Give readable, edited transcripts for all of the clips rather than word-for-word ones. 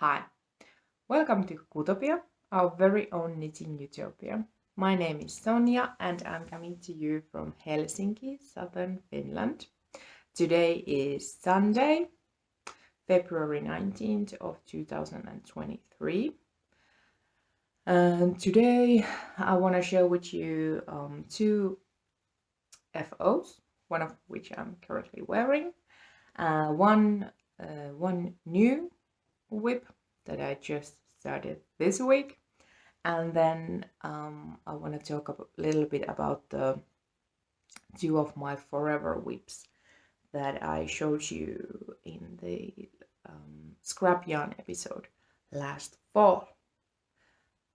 Hi, welcome to Kutopia, our very own knitting utopia. My name is Sonja and I'm coming to you from Helsinki, southern Finland. Today is Sunday, February 19th of 2023. And today I want to share with you two FOs, one of which I'm currently wearing, one new whip that I just started this week, and then I want to talk a little bit about the two of my forever whips that I showed you in the scrap yarn episode last fall.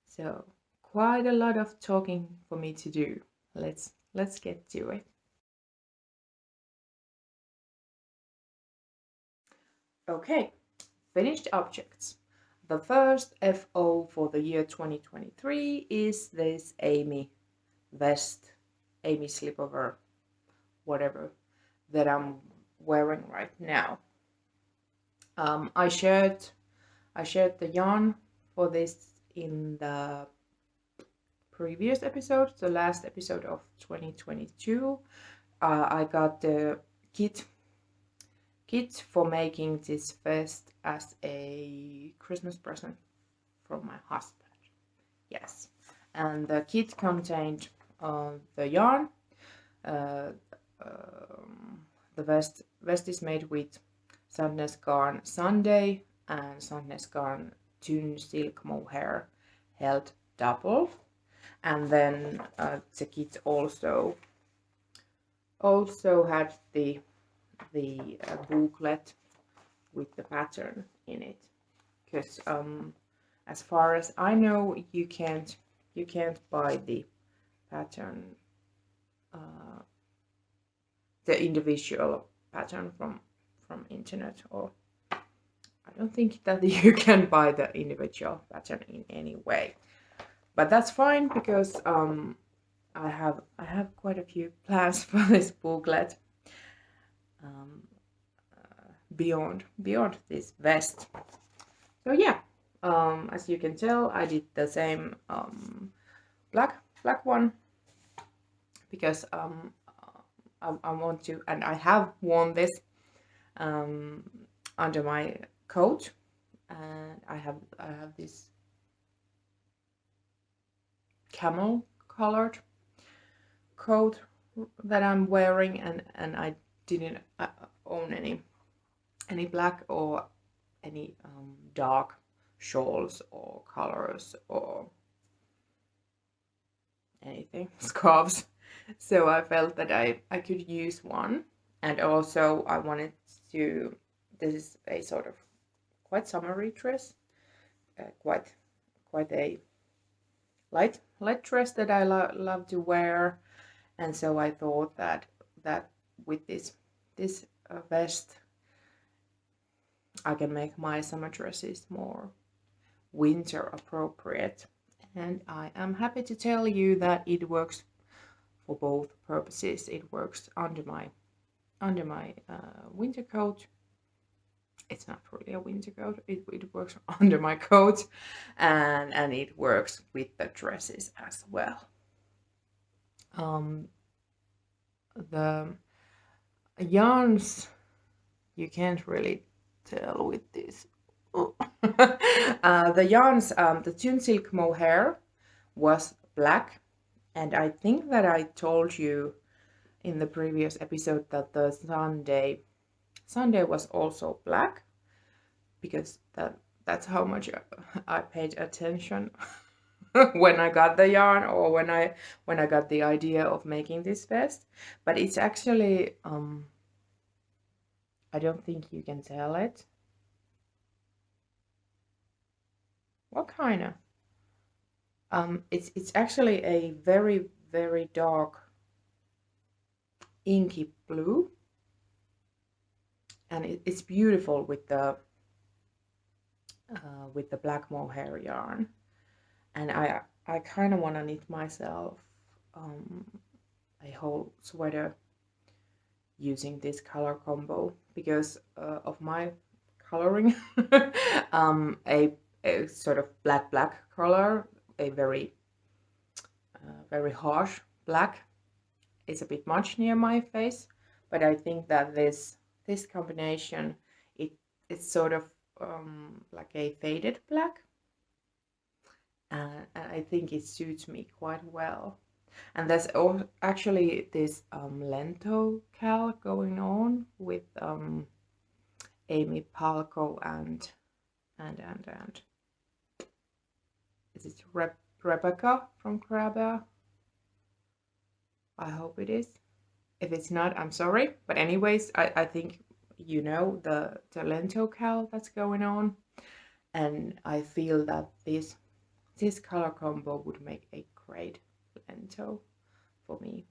So quite a lot of talking for me to do. Let's get to it. Okay, finished objects. The first FO for the year 2023 is this Amy vest, Amy Slipover, whatever, that I'm wearing right now. I shared the yarn for this in the previous episode, the last episode of 2022. I got the kit for making this vest as a Christmas present from my husband. Yes, and the kit contained the yarn. The vest is made with Sandnessgarn Sunday and Sandnessgarn Tynn silk mohair held double, and then the kit also had the booklet with the pattern in it, because as far as I know, you can't buy the pattern, the individual pattern from internet, or I don't think that you can buy the individual pattern in any way, but that's fine, because I have quite a few plans for this booklet beyond this vest. So yeah, as you can tell, I did the same black one, because I want to, and I have worn this under my coat, and I have this camel colored coat that I'm wearing, and I didn't own any black or any dark shawls or colors or anything, scarves. So I felt that I could use one, and also I wanted to, this is a sort of quite summery dress, quite a light dress that I love to wear, and so I thought that with this vest I can make my summer dresses more winter appropriate, and I am happy to tell you that it works for both purposes. It works under my winter coat. It's not really a winter coat. It works under my coat, and it works with the dresses as well. The yarns, you can't really tell with this. The yarns, the Tynn silk mohair was black, and I think that I told you in the previous episode that the Sunday was also black, because that's how much I paid attention when I got the yarn, or when I got the idea of making this vest. But it's actually I don't think you can tell it. What kind of? It's actually a very, very dark inky blue, and it's beautiful with the black mohair yarn. And I kind of want to knit myself a whole sweater using this color combo, because of my coloring. A sort of black color, a very very harsh black. It's a bit much near my face, but I think that this combination, it's sort of like a faded black, and I think it suits me quite well. And there's actually this lento cal going on with Amy Palco and is it Rebecca from Kehräämö? I hope it is. If it's not, I'm sorry. But anyways, I think you know the lento cal that's going on, and I feel that this color combo would make a great lento for me.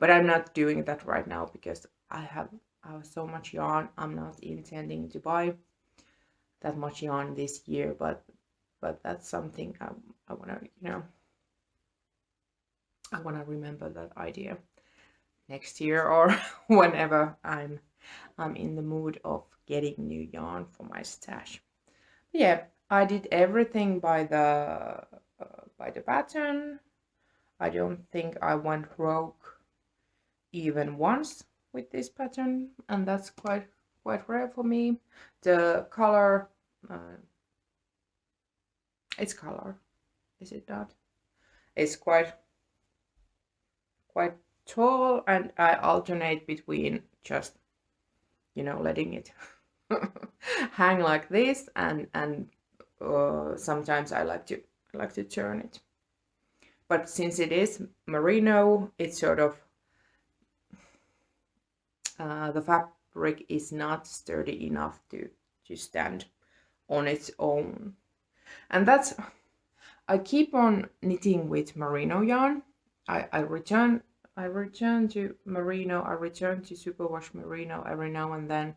But I'm not doing that right now because I have so much yarn. I'm not intending to buy that much yarn this year, but that's something I want to, you know, I want to remember that idea next year or whenever I'm in the mood of getting new yarn for my stash. But yeah, I did everything by the pattern. I don't think I went rogue even once with this pattern, and that's quite rare for me. The color, it's color, is it not? It's quite tall, and I alternate between just, you know, letting it hang like this, and sometimes I like to turn it. But since it is merino, it's sort of the fabric is not sturdy enough to stand on its own. And that's, I keep on knitting with merino yarn. I return to merino, I return to superwash merino every now and then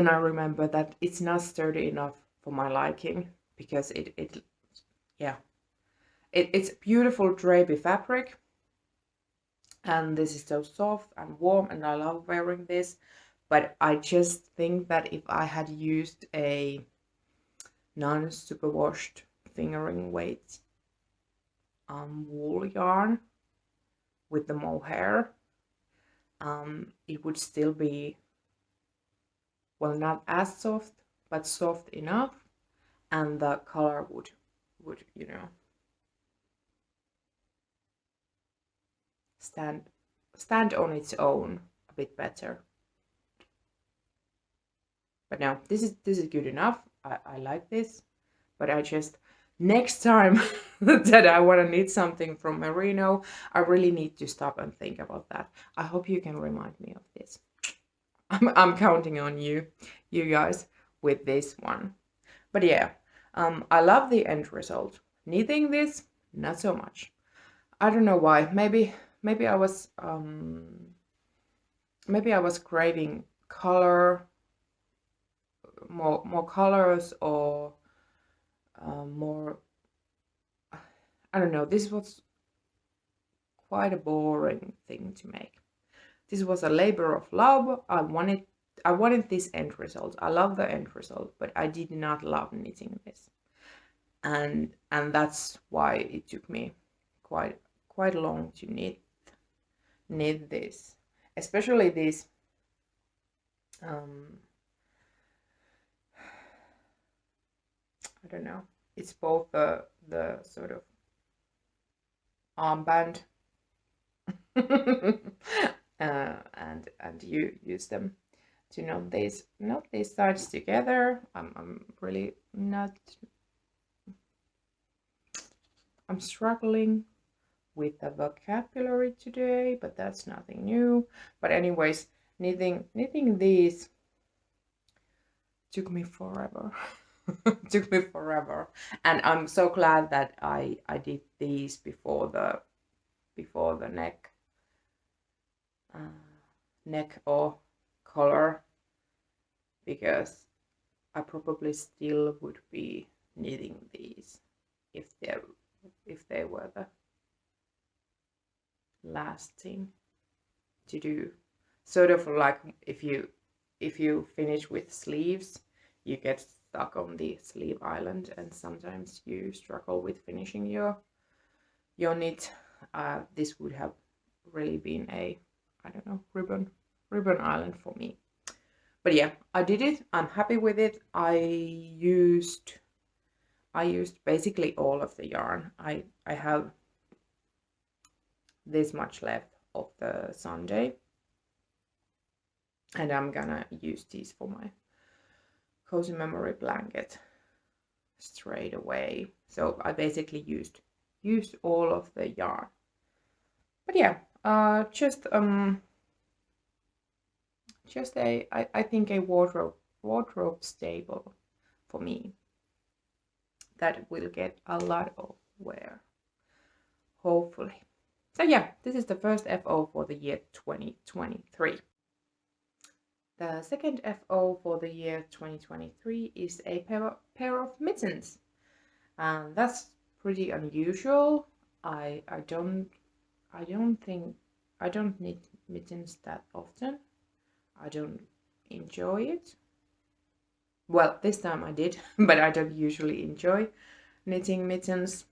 I remember that it's not sturdy enough for my liking, because it's beautiful drapey fabric, and this is so soft and warm, and I love wearing this. But I just think that if I had used a non-superwashed fingering weight wool yarn with the mohair, it would still be, well, not as soft, but soft enough, and the color would you know, stand on its own a bit better. But no, this is good enough. I like this, but I just, next time that I want to knit something from merino, I really need to stop and think about that. I hope you can remind me of this. I'm counting on you guys with this one. But yeah, I love the end result. Knitting this, not so much. I don't know why. Maybe I was craving color, more colors, or more, I don't know. This was quite a boring thing to make. This was a labor of love. I wanted this end result. I love the end result, but I did not love knitting this, and that's why it took me quite long to knit this, especially this I don't know. It's both the sort of armband and you use them to knot these sides together. I'm really not. I'm struggling with the vocabulary today, but that's nothing new. But anyways, knitting these took me forever. Took me forever, and I'm so glad that I did these before the neck or collar, because I probably still would be knitting these if they were the last thing to do. Sort of like if you if you finish with sleeves, you get stuck on the sleeve island, and sometimes you struggle with finishing your knit. This would have really been a, I don't know, ribbon island for me. But yeah, I did it. I'm happy with it. I used basically all of the yarn. I have this much left of the Sunday, and I'm gonna use these for my cozy memory blanket straight away. So I basically used all of the yarn. But yeah, just a, I think a wardrobe staple for me that will get a lot of wear, hopefully. So yeah, this is the first FO for the year 2023. The second FO for the year 2023 is a pair of mittens, and that's pretty unusual. I don't need mittens that often. I don't enjoy it. Well, this time I did, but I don't usually enjoy knitting mittens.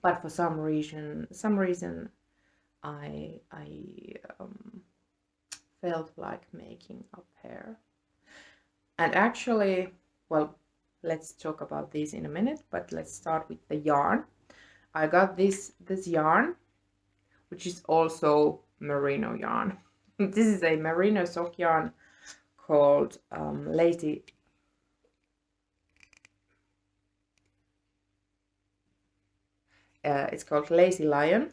But for some reason, I felt like making a pair. And actually, well, let's talk about these in a minute, but let's start with the yarn. I got this yarn, which is also merino yarn. This is a merino sock yarn called Lazy. It's called Lazy Lion,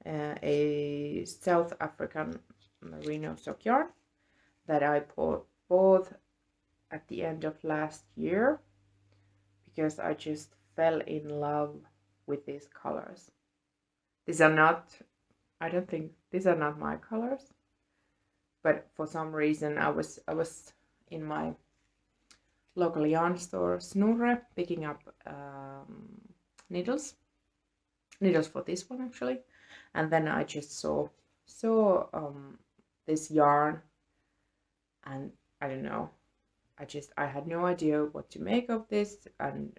a South African merino sock yarn that I bought at the end of last year because I just fell in love with these colors. These are not, I don't think these are not my colors, but for some reason I was in my local yarn store Snurre picking up needles for this one actually, and then I just saw this yarn, and I don't know, I had no idea what to make of this, and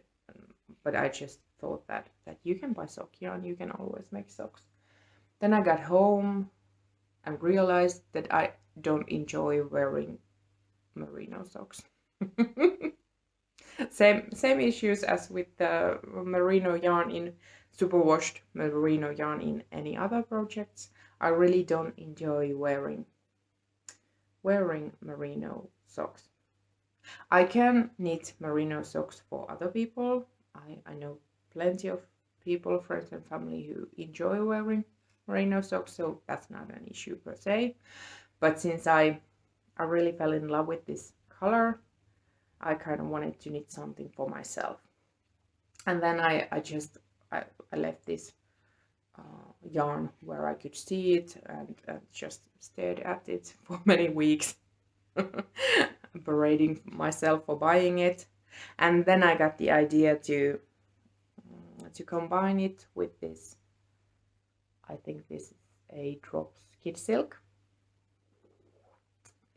but I just thought that you can buy sock yarn, you can always make socks. Then I got home and realized that I don't enjoy wearing merino socks. Same issues as with the merino yarn in superwashed merino yarn in any other projects. I really don't enjoy wearing merino socks. I can knit merino socks for other people. I know plenty of people, friends and family, who enjoy wearing merino socks, so that's not an issue per se. But since I really fell in love with this color, I kind of wanted to knit something for myself. And then I left this yarn where I could see it and just stared at it for many weeks, berating myself for buying it. And then I got the idea to combine it with this. I think this is a Drops Kid Silk.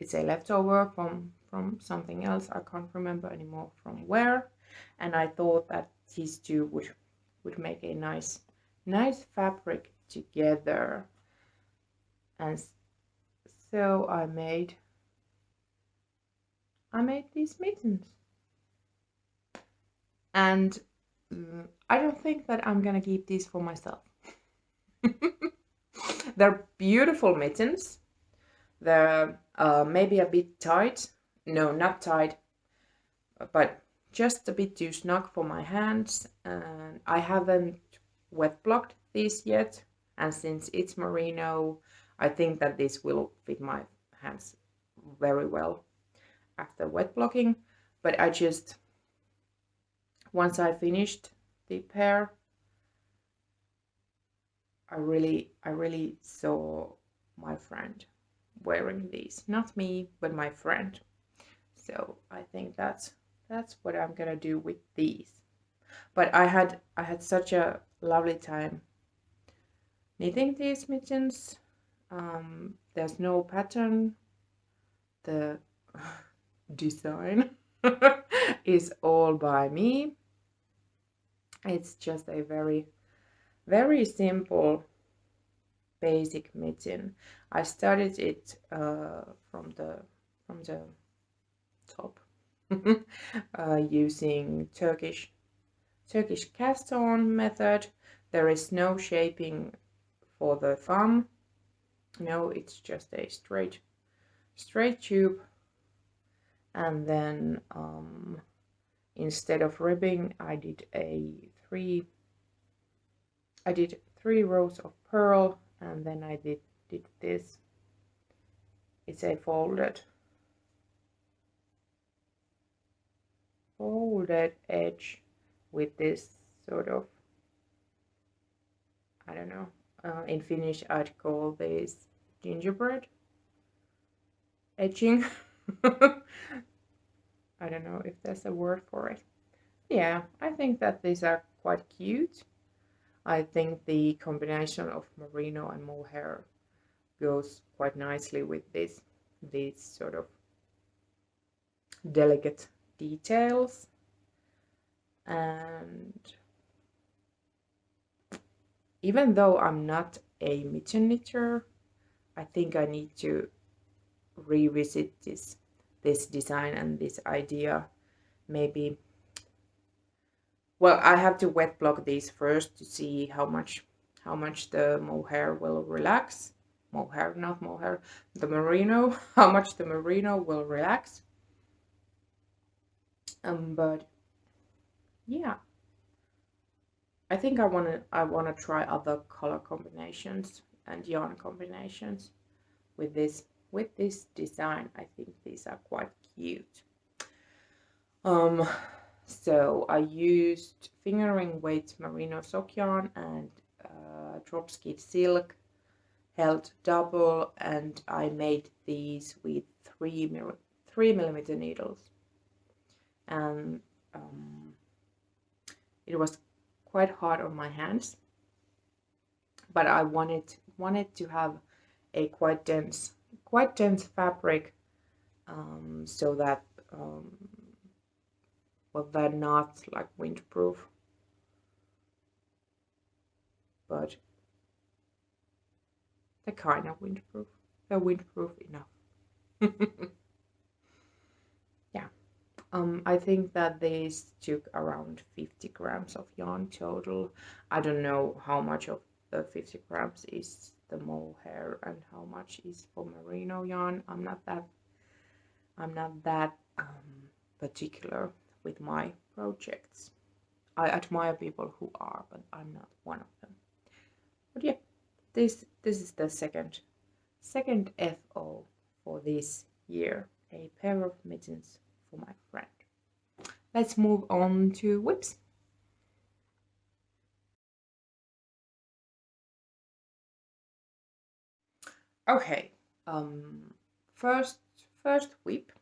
It's a leftover from something else. I can't remember anymore from where. And I thought that these two would make a nice fabric together. And so I made these mittens. And I don't think that I'm gonna keep these for myself. They're beautiful mittens. They're maybe a bit tight. No, not tight, but just a bit too snug for my hands. And I haven't wet blocked these yet. And since it's merino, I think that this will fit my hands very well after wet blocking. But I just, once I finished the pair, I really saw my friend wearing these. Not me, but my friend. So I think that's what I'm gonna do with these. But I had such a lovely time knitting these mittens. There's no pattern the design is all by me. It's just a very simple basic mitten. I started it from the top using Turkish cast on method. There is no shaping for the thumb. No, it's just a straight tube, and then instead of ribbing, I did three rows of pearl, and then I did this. It's a folded edge with this sort of, I don't know, in Finnish I'd call this gingerbread edging. I don't know if there's a word for it. Yeah, I think that these are quite cute. I think the combination of merino and mohair goes quite nicely with these sort of delicate details. And even though I'm not a mitten knitter, I think I need to revisit this design and this idea. Maybe, well, I have to wet block these first to see how much the mohair will relax. Mohair, not mohair, the merino, how much the merino will relax. But yeah, I think I wanna try other color combinations and yarn combinations with this design. I think these are quite cute. So I used fingering weight merino sock yarn and drop skid silk held double, and I made these with 3mm needles, and it was quite hard on my hands, but I wanted to have a quite dense fabric, so that well, they're not like windproof, but they're kind of windproof. They're windproof enough. Yeah. I think that these took around 50 grams of yarn total. I don't know how much of the 50 grams is the mohair and how much is for merino yarn. I'm not that particular with my projects. I admire people who are, but I'm not one of them. But yeah, this is the second FO for this year. A pair of mittens for my friend. Let's move on to whips. Okay, first whip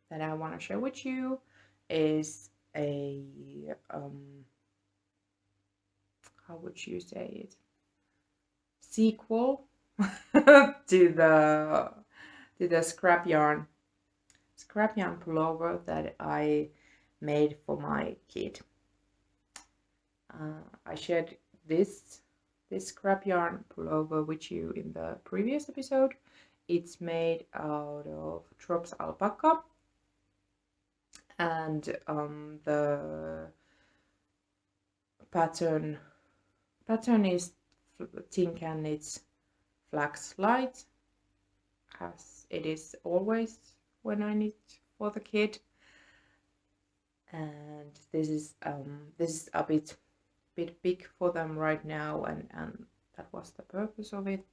that I want to share with you is a how would you say it? Sequel to the scrap yarn pullover that I made for my kid. I shared this scrap yarn pullover with you in the previous episode. It's made out of Drops alpaca, and the pattern is Tin Can Knits Flax Light, as it is always when I knit for the kid. And this is a bit big for them right now, and that was the purpose of it.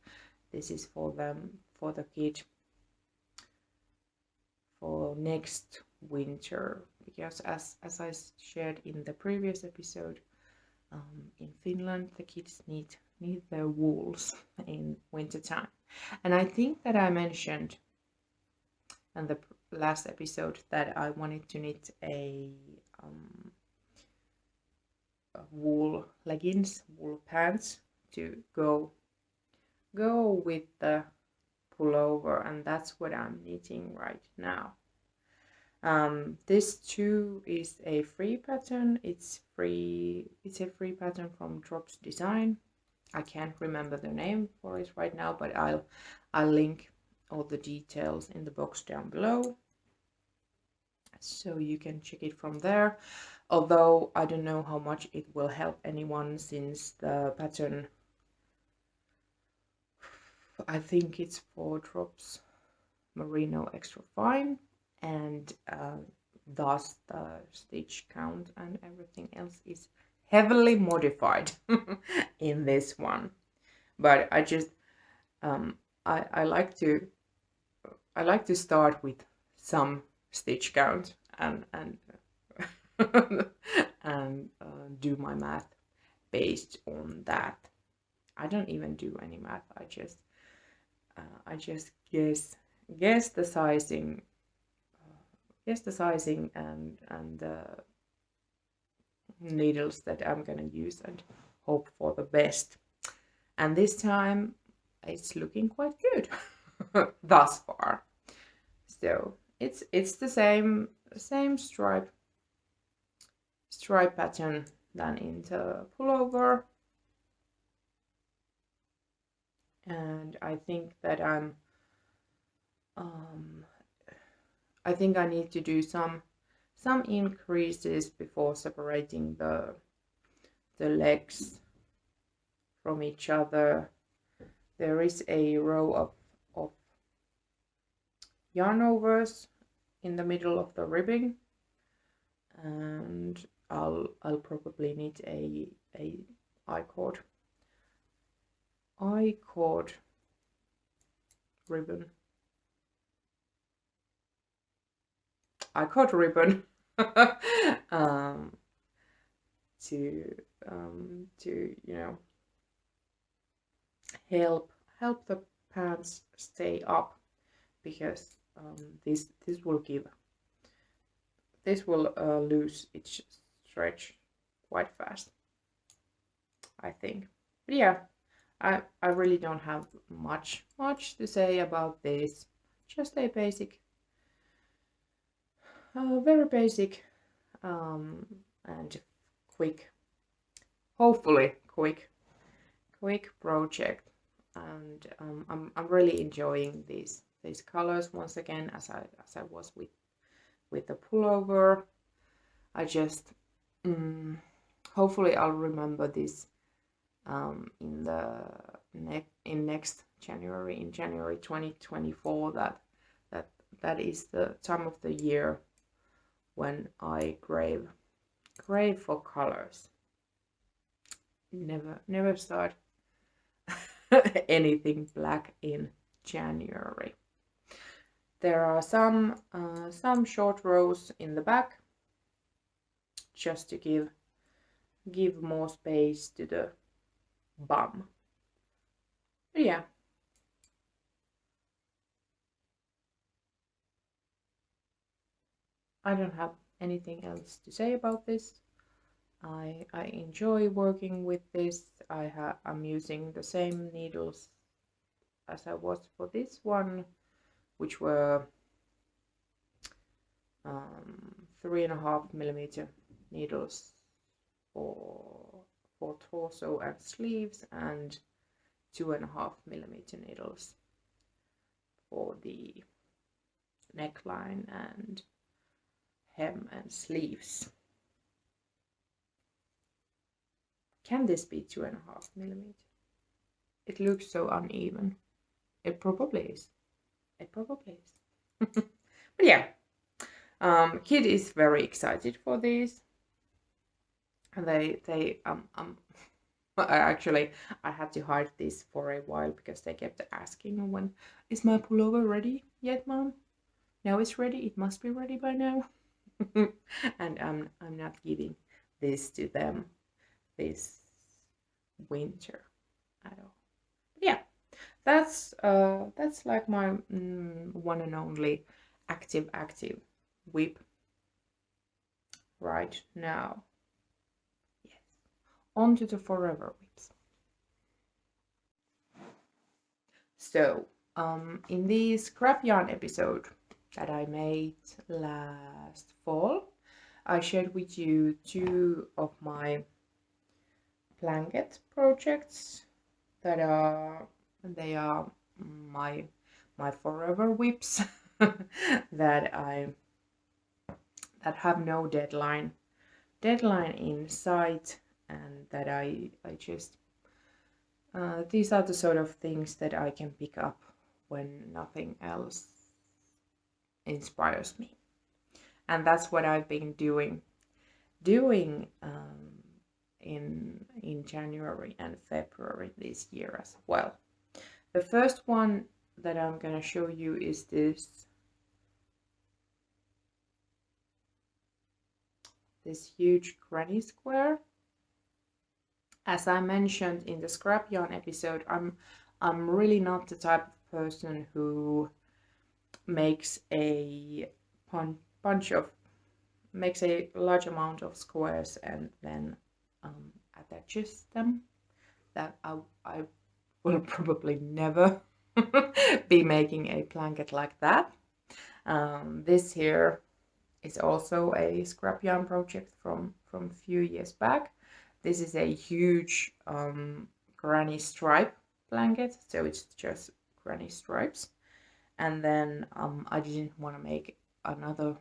This is for the kid for next winter, because as I shared in the previous episode, in Finland the kids need their wools in winter time. And I think that I mentioned in the last episode that I wanted to knit a wool leggings, wool pants to go with the pullover, and that's what I'm knitting right now. This too is a free pattern. It's a free pattern from Drops Design. I can't remember the name for it right now, but I'll link all the details in the box down below, so you can check it from there. Although I don't know how much it will help anyone, since the pattern, I think it's 4 drops merino extra fine, and thus the stitch count and everything else is heavily modified in this one. But I just I like to start with some stitch count and and do my math based on that. I don't even do any math. I just guess the sizing, and the needles that I'm gonna use, and hope for the best. And this time it's looking quite good thus far. So it's the same stripe pattern than in the pullover, and I think that I think I need to do some increases before separating the legs from each other. There is a row of yarn overs in the middle of the ribbing, and I'll probably need a I-cord ribbon. I-cord ribbon to you know, help the pants stay up, because this will lose its stretch quite fast, I think. But yeah, I really don't have much to say about this. Just a basic, very basic, and quick, hopefully quick project. And I'm really enjoying these colors once again, as I was with the pullover. I just hopefully I'll remember this in next January, in January 2024, that is the time of the year when I crave for colors. Never start anything black in January. There are some short rows in the back, just to give more space to the bum. But yeah, I don't have anything else to say about this. I enjoy working with this. I'm using the same needles as I was for this one, which were 3.5mm needles for torso and sleeves, and 2.5mm needles for the neckline and hem and sleeves. Can this be 2.5mm? It looks so uneven. It probably is. But yeah, Kid is very excited for these. And they actually, I had to hide this for a while, because they kept asking, when is my pullover ready yet, Mom? Now it's ready. It must be ready by now. And I'm not giving this to them this winter at all. But yeah, that's like my one and only active whip right now. Yes, on to the forever whips. So In the scrap yarn episode that I made last fall, I shared with you 2 of my blanket projects that they are my forever whips that have no deadline in sight, and that I just these are the sort of things that I can pick up when nothing else inspires me, and that's what I've been doing in January and February this year as well. The first one that I'm gonna show you is this huge granny square. As I mentioned in the scrap yarn episode, I'm really not the type of person who makes a large amount of squares and then attaches them. That I will probably never be making a blanket like that. This here is also a scrap yarn project from a few years back. This is a huge granny stripe blanket, so it's just granny stripes. And then I didn't want to make another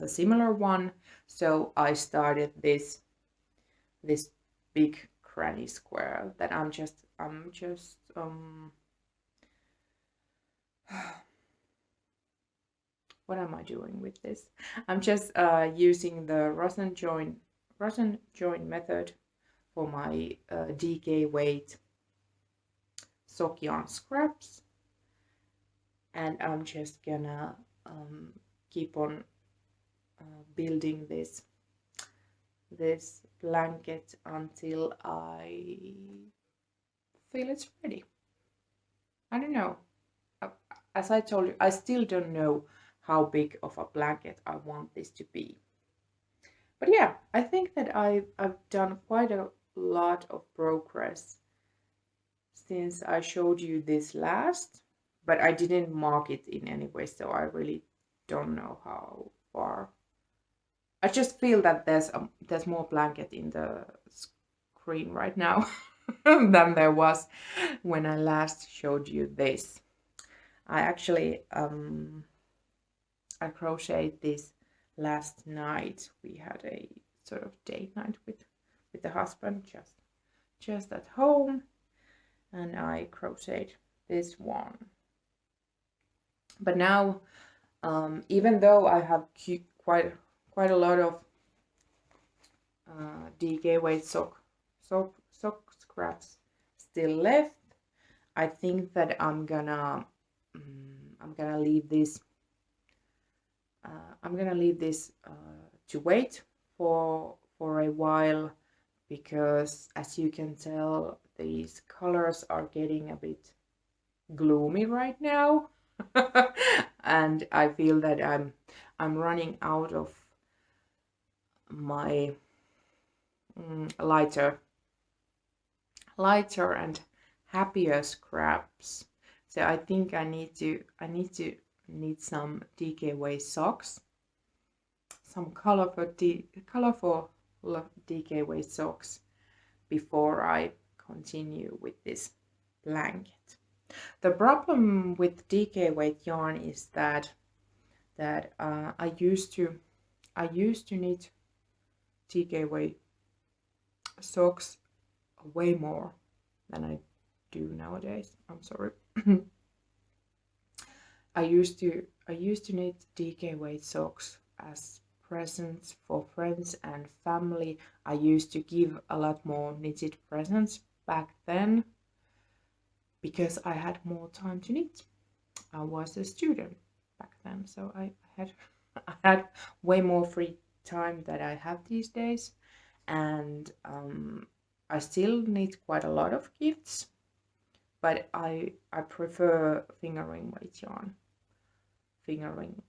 similar one, so I started this big granny square that I'm just what am I doing with this? I'm just using the rosin join method for my DK weight sock yarn scraps, and I'm just gonna keep on building this blanket until I feel it's ready. I don't know. As I told you, I still don't know how big of a blanket I want this to be. But yeah, I think that I've done quite a lot of progress since I showed you this last, but I didn't mark it in any way, so I really don't know how far. I just feel that there's more blanket in the screen right now than there was when I last showed you this. I actually I crocheted this last night. We had a sort of date night with the husband just at home, and I crocheted this one. But now, even though I have quite a lot of DK weight sock scraps still left, I think that I'm gonna leave this. I'm gonna leave this to wait for a while, because as you can tell, these colors are getting a bit gloomy right now. And I feel that I'm running out of my lighter and happier scraps. So I think I need some DK weight socks, some colorful DK weight socks before I continue with this blanket. The problem with DK weight yarn is that I used to knit DK weight socks way more than I do nowadays. I'm sorry. I used to knit DK weight socks as presents for friends and family. I used to give a lot more knitted presents back then because I had more time to knit. I was a student back then, so I had way more free time than I have these days, and I still knit quite a lot of gifts, but I prefer fingering weight yarn, fingering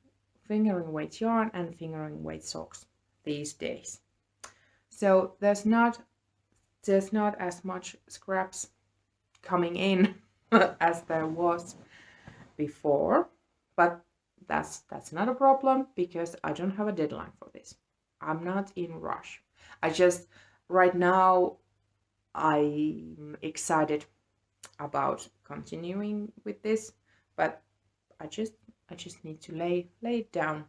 weight yarn and fingering weight socks these days. So there's not as much scraps coming in as there was before, but that's not a problem because I don't have a deadline for this. I'm not in rush. I just right now I'm excited about continuing with this, but I just I just need to lay it down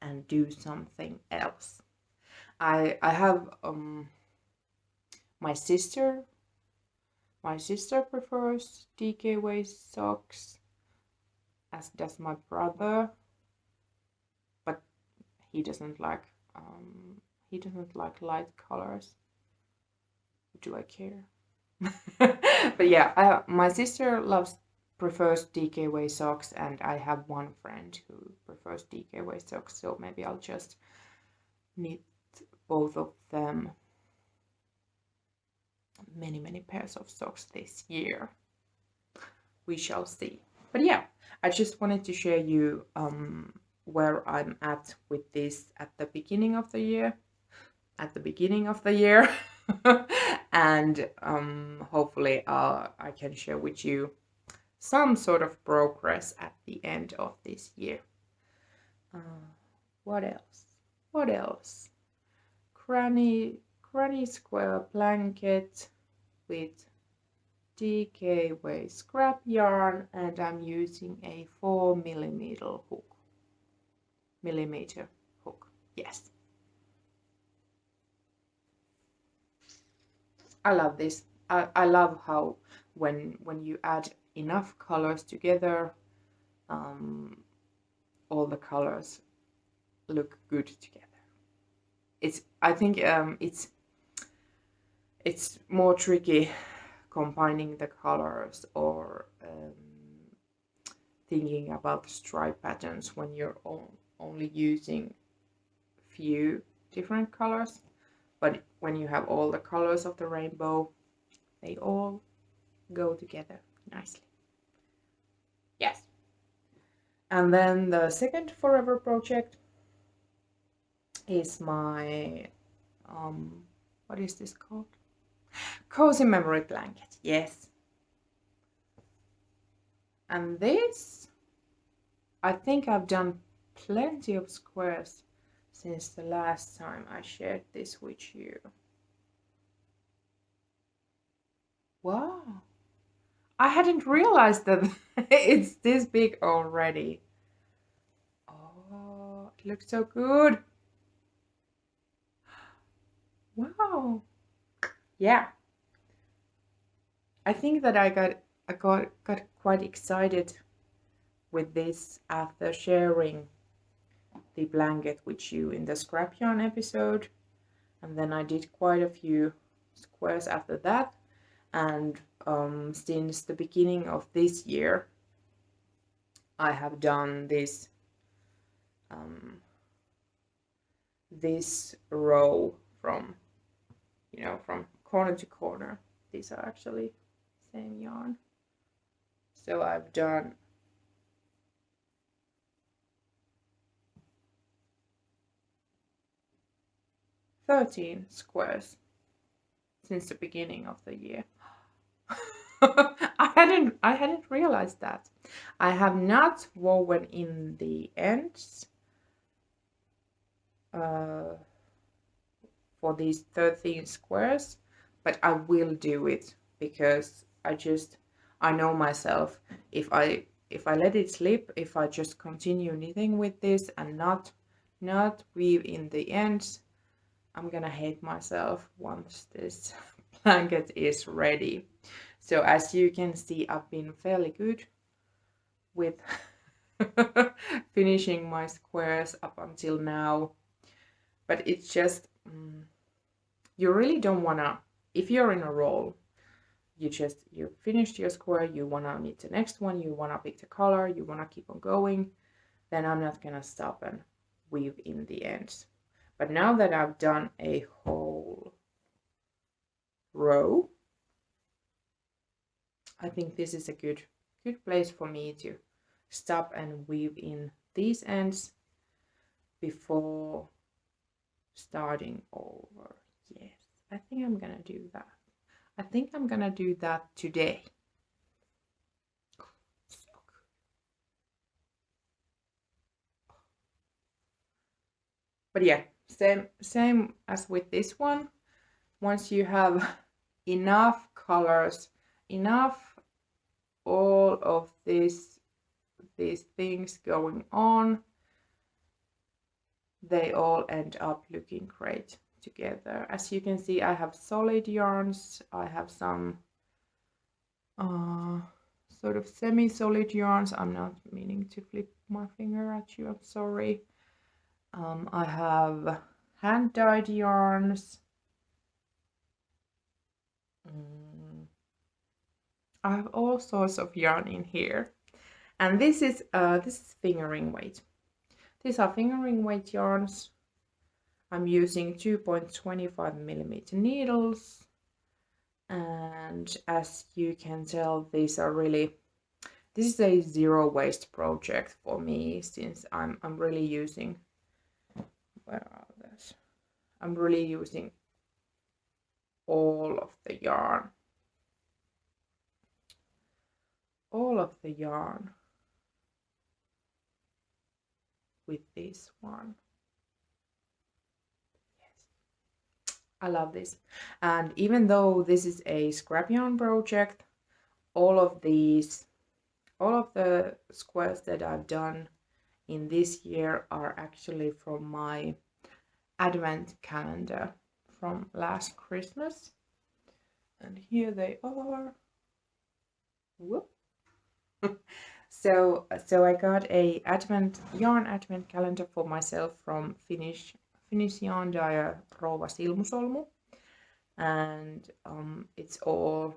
and do something else. I have my sister my sister prefers DK waist socks, as does my brother, but he doesn't like light colors. Do I care? But yeah, my sister prefers DK waist socks, and I have one friend who prefers DK waist socks, so maybe I'll just knit both of them many pairs of socks this year. We shall see. But yeah, I just wanted to share you where I'm at with this at the beginning of the year. And hopefully I can share with you some sort of progress at the end of this year. What else? What else? Granny square blanket with DK waist scrap yarn, and I'm using a 4mm hook. Yes. I love this. I love how when you add enough colors together, all the colors look good together. I think it's more tricky combining the colors or thinking about the stripe patterns when you're only using few different colors. But when you have all the colors of the rainbow, they all go together nicely. Yes. And then the second forever project is my what is this called? Cozy memory blanket. Yes. And this, I think I've done plenty of squares since the last time I shared this with you. Wow. I hadn't realized that it's this big already. Oh, it looks so good. Wow. Yeah. I think that I got quite excited with this after sharing the blanket with you in the scrap yarn episode, and then I did quite a few squares after that, and since the beginning of this year I have done this this row from from corner to corner. These are actually same yarn, so I've done 13 squares since the beginning of the year. I hadn't realized that. I have not woven in the ends for these 13 squares, but I will do it because I know myself. If I let it slip, if I just continue knitting with this and not weave in the ends, I'm gonna hate myself once this blanket is ready. So as you can see, I've been fairly good with finishing my squares up until now, but it's just you really don't wanna, if you're in a roll, you finished your square, you wanna knit the next one, you wanna pick the color, you wanna keep on going, then I'm not gonna stop and weave in the ends. But now that I've done a whole row, I think this is a good place for me to stop and weave in these ends before starting over. Yes, I think I'm gonna do that. I think I'm gonna do that today. But yeah, same as with this one. Once you have enough colors, enough all of these things going on, they all end up looking great together. As you can see, I have solid yarns, I have some sort of semi-solid yarns. I'm not meaning to flip my finger at you, I'm sorry. I have hand-dyed yarns. I have all sorts of yarn in here. And this is fingering weight. These are fingering weight yarns. I'm using 2.25 millimeter needles. And as you can tell, this is a zero waste project for me, since I'm really using, where are those? I'm really using all of the yarn. All of the yarn with this one. Yes, I love this. And even though this is a scrap yarn project, all of the squares that I've done in this year are actually from my advent calendar from last Christmas. And here they are. Whoop. So I got a yarn advent calendar for myself from Finnish yarn dyer Rouva Silmusolmu, and it's all,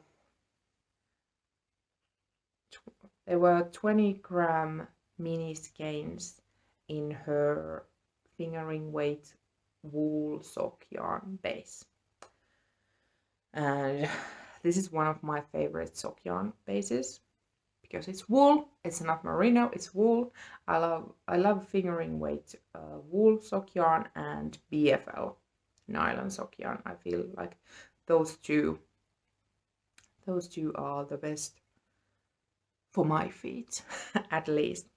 there were 20-gram mini skeins in her fingering weight wool sock yarn base, and this is one of my favorite sock yarn bases because it's wool. It's not merino, it's wool. I love fingering weight wool sock yarn and BFL nylon sock yarn. I feel like those two are the best for my feet at least.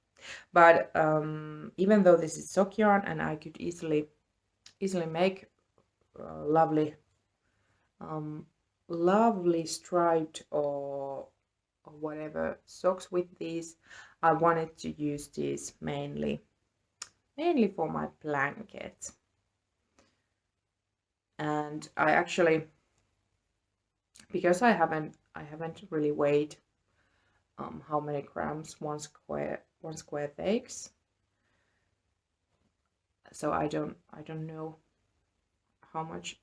But even though this is sock yarn and I could easily make lovely striped or whatever socks with these, I wanted to use these mainly for my blanket. And I actually, because I haven't really weighed how many grams one square takes, so I don't know how much.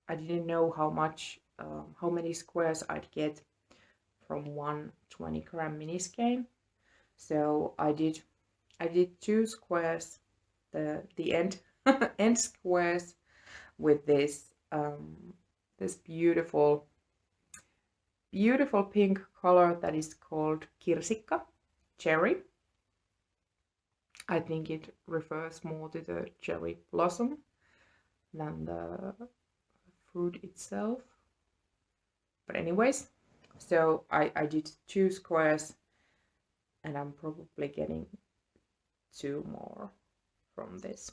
I didn't know how much how many squares I'd get from one 20-gram mini skein. So I did 2 squares, the end end squares with this this beautiful pink color that is called kirsikka, cherry. I think it refers more to the cherry blossom than the fruit itself. But anyways, so I did 2 squares, and I'm probably getting 2 more from this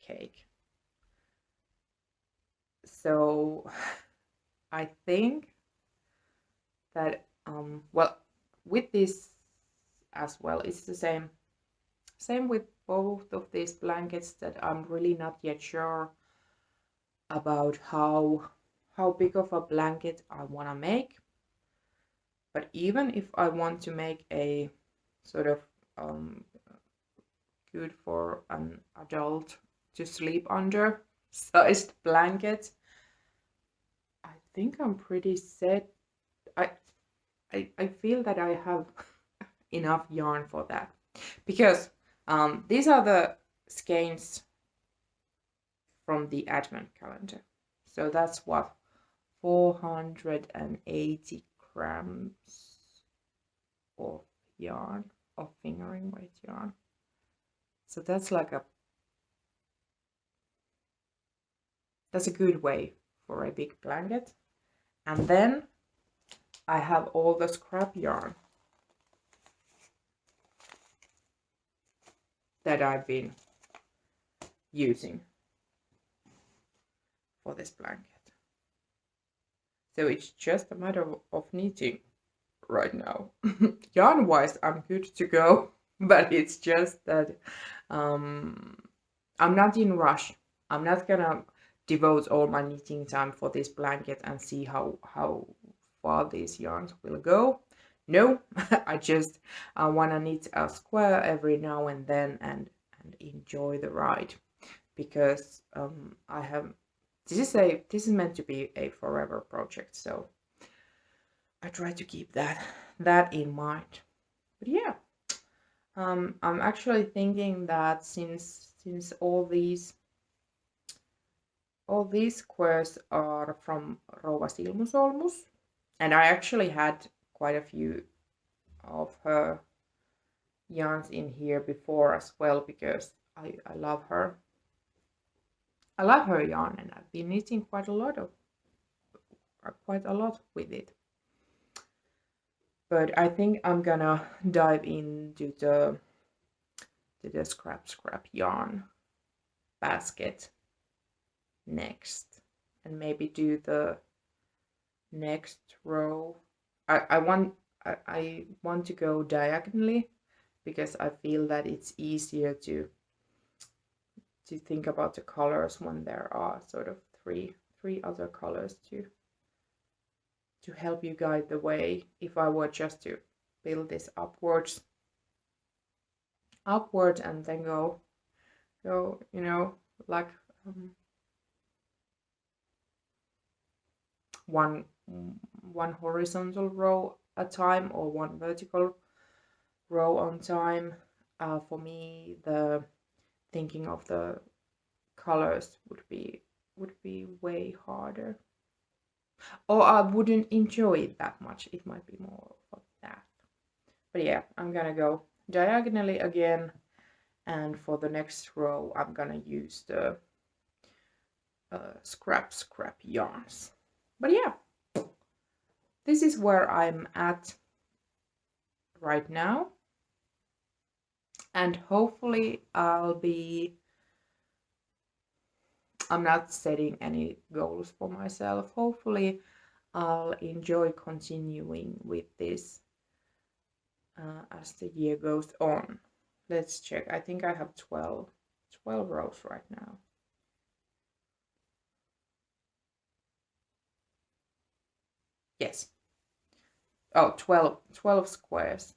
cake. So I think that well, with this as well, it's the same with both of these blankets, that I'm really not yet sure about how big of a blanket I want to make. But even if I want to make a sort of good for an adult to sleep under sized blanket, I think I'm pretty set. I feel that I have enough yarn for that, because these are the skeins from the advent calendar. So that's what, 480 grams of yarn, of fingering weight yarn. So that's like that's a good way for a big blanket. And then I have all the scrap yarn that I've been using for this blanket. So it's just a matter of knitting right now. Yarn wise, I'm good to go, but it's just that I'm not in rush. I'm not gonna devote all my knitting time for this blanket and see how far these yarns will go. No, I just want to knit a square every now and then and enjoy the ride, because I have this is meant to be a forever project, so I try to keep that in mind. But yeah, I'm actually thinking that since all these squares are from Rouva Silmusolmus, and I actually had quite a few of her yarns in here before as well, because I love her. I love her yarn, and I've been knitting quite a lot with it. But I think I'm gonna dive into the scrap yarn basket next, and maybe do the next row. I want to go diagonally, because I feel that it's easier to think about the colors when there are sort of three other colors to help you guide the way. If I were just to build this upwards and then go like one horizontal row at a time or one vertical row on time, for me the thinking of the colors would be way harder, or I wouldn't enjoy it that much. It might be more of that. But yeah, I'm gonna go diagonally again, and for the next row I'm gonna use the scrap yarns. But yeah, this is where I'm at right now, and hopefully I'm not setting any goals for myself. Hopefully I'll enjoy continuing with this as the year goes on. Let's check. I think I have 12 rows right now. Yes. Oh, 12 squares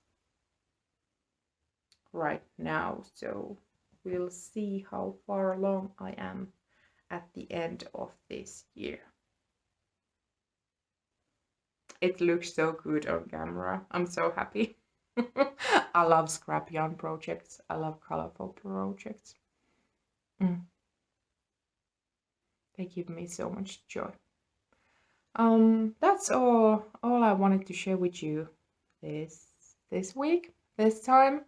right now. So we'll see how far along I am at the end of this year. It looks so good on camera. I'm so happy. I love scrap yarn projects. I love colorful projects. They give me so much joy. That's all I wanted to share with you this week, this time.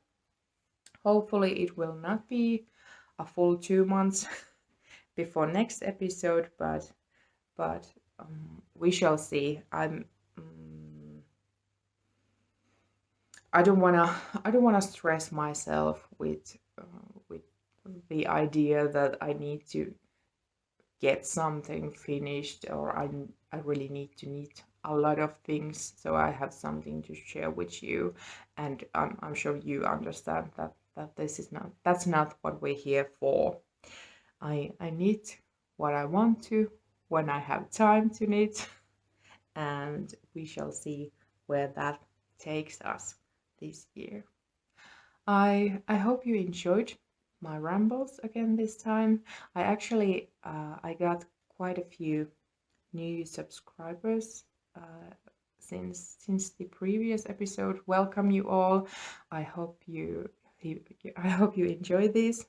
Hopefully it will not be a full 2 months before next episode, but we shall see. I don't wanna stress myself with the idea that I need to get something finished, or I really need to knit a lot of things so I have something to share with you. And I'm sure you understand that that's not what we're here for. I knit what I want to when I have time to knit, and we shall see where that takes us this year. I hope you enjoyed my rambles again this time. I actually I got quite a few new subscribers since the previous episode. Welcome you all. I hope you enjoy this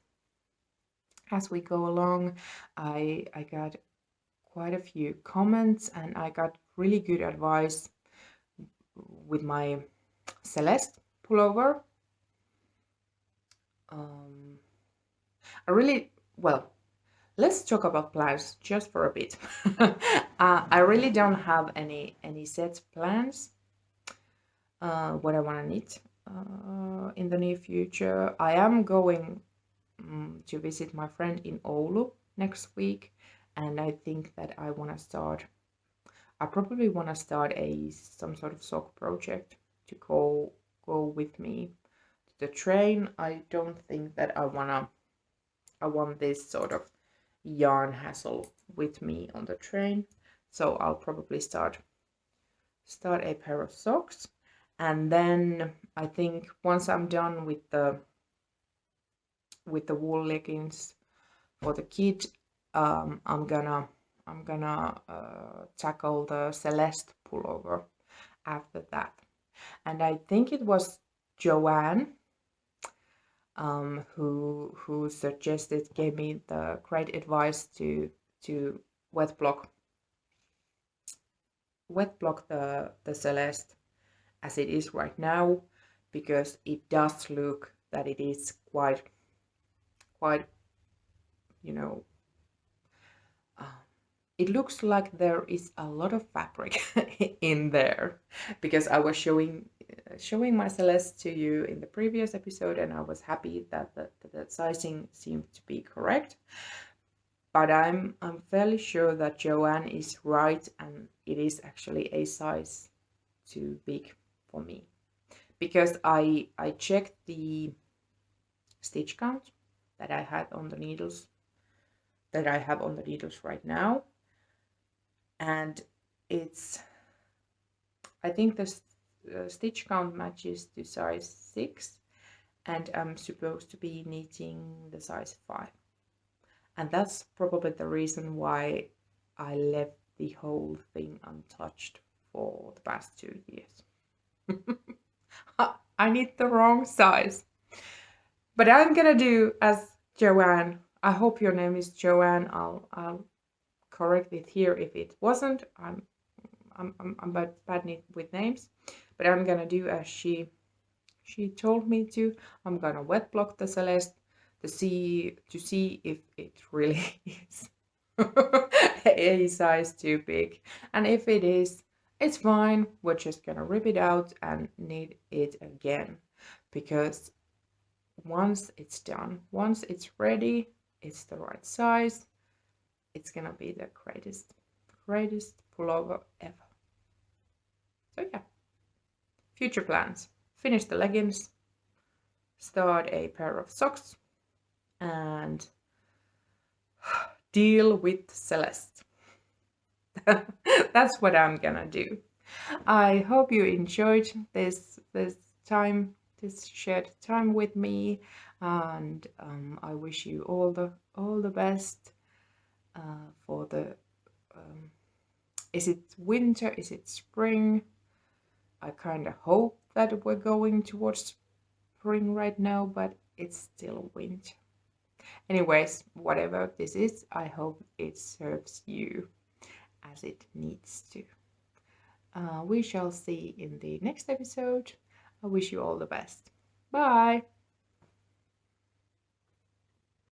as we go along. I got quite a few comments, and I got really good advice with my Celeste pullover. Let's talk about plans just for a bit. I really don't have any set plans what I want to knit in the near future. I am going to visit my friend in Oulu next week, and I think that I probably want to start some sort of sock project to go with me to the train. I don't think that I want this sort of yarn hassle with me on the train, so I'll probably start a pair of socks, and then I think once I'm done with the wool leggings for the kid, I'm gonna tackle the Celeste pullover after that. And I think it was Joanne who gave me the great advice to wet block the Celeste as it is right now, because it does look that it is quite it looks like there is a lot of fabric in there, because I was showing my Celeste to you in the previous episode, and I was happy that the sizing seemed to be correct. But I'm fairly sure that Joanne is right, and it is actually a size too big for me, because I checked the stitch count that I have on the needles right now, and I think the stitch count matches to size 6, and I'm supposed to be knitting the size 5, and that's probably the reason why I left the whole thing untouched for the past 2 years. I knit the wrong size, but I'm gonna do as Joanne. I hope your name is Joanne. I'll correct it here if it wasn't. I'm bad with names, but I'm gonna do as she told me to. I'm gonna wet block the Celeste to see if it really is a size too big, and if it is, it's fine. We're just gonna rip it out and knit it again, because once it's done, once it's ready, it's the right size, it's gonna be the greatest pullover ever. So yeah, future plans: finish the leggings, start a pair of socks, and deal with Celeste. That's what I'm gonna do. I hope you enjoyed this shared time with me, and I wish you all the best for the is it winter, is it spring? I kind of hope that we're going towards spring right now, but it's still winter. Anyways, whatever this is, I hope it serves you as it needs to. We shall see in the next episode. I wish you all the best. Bye!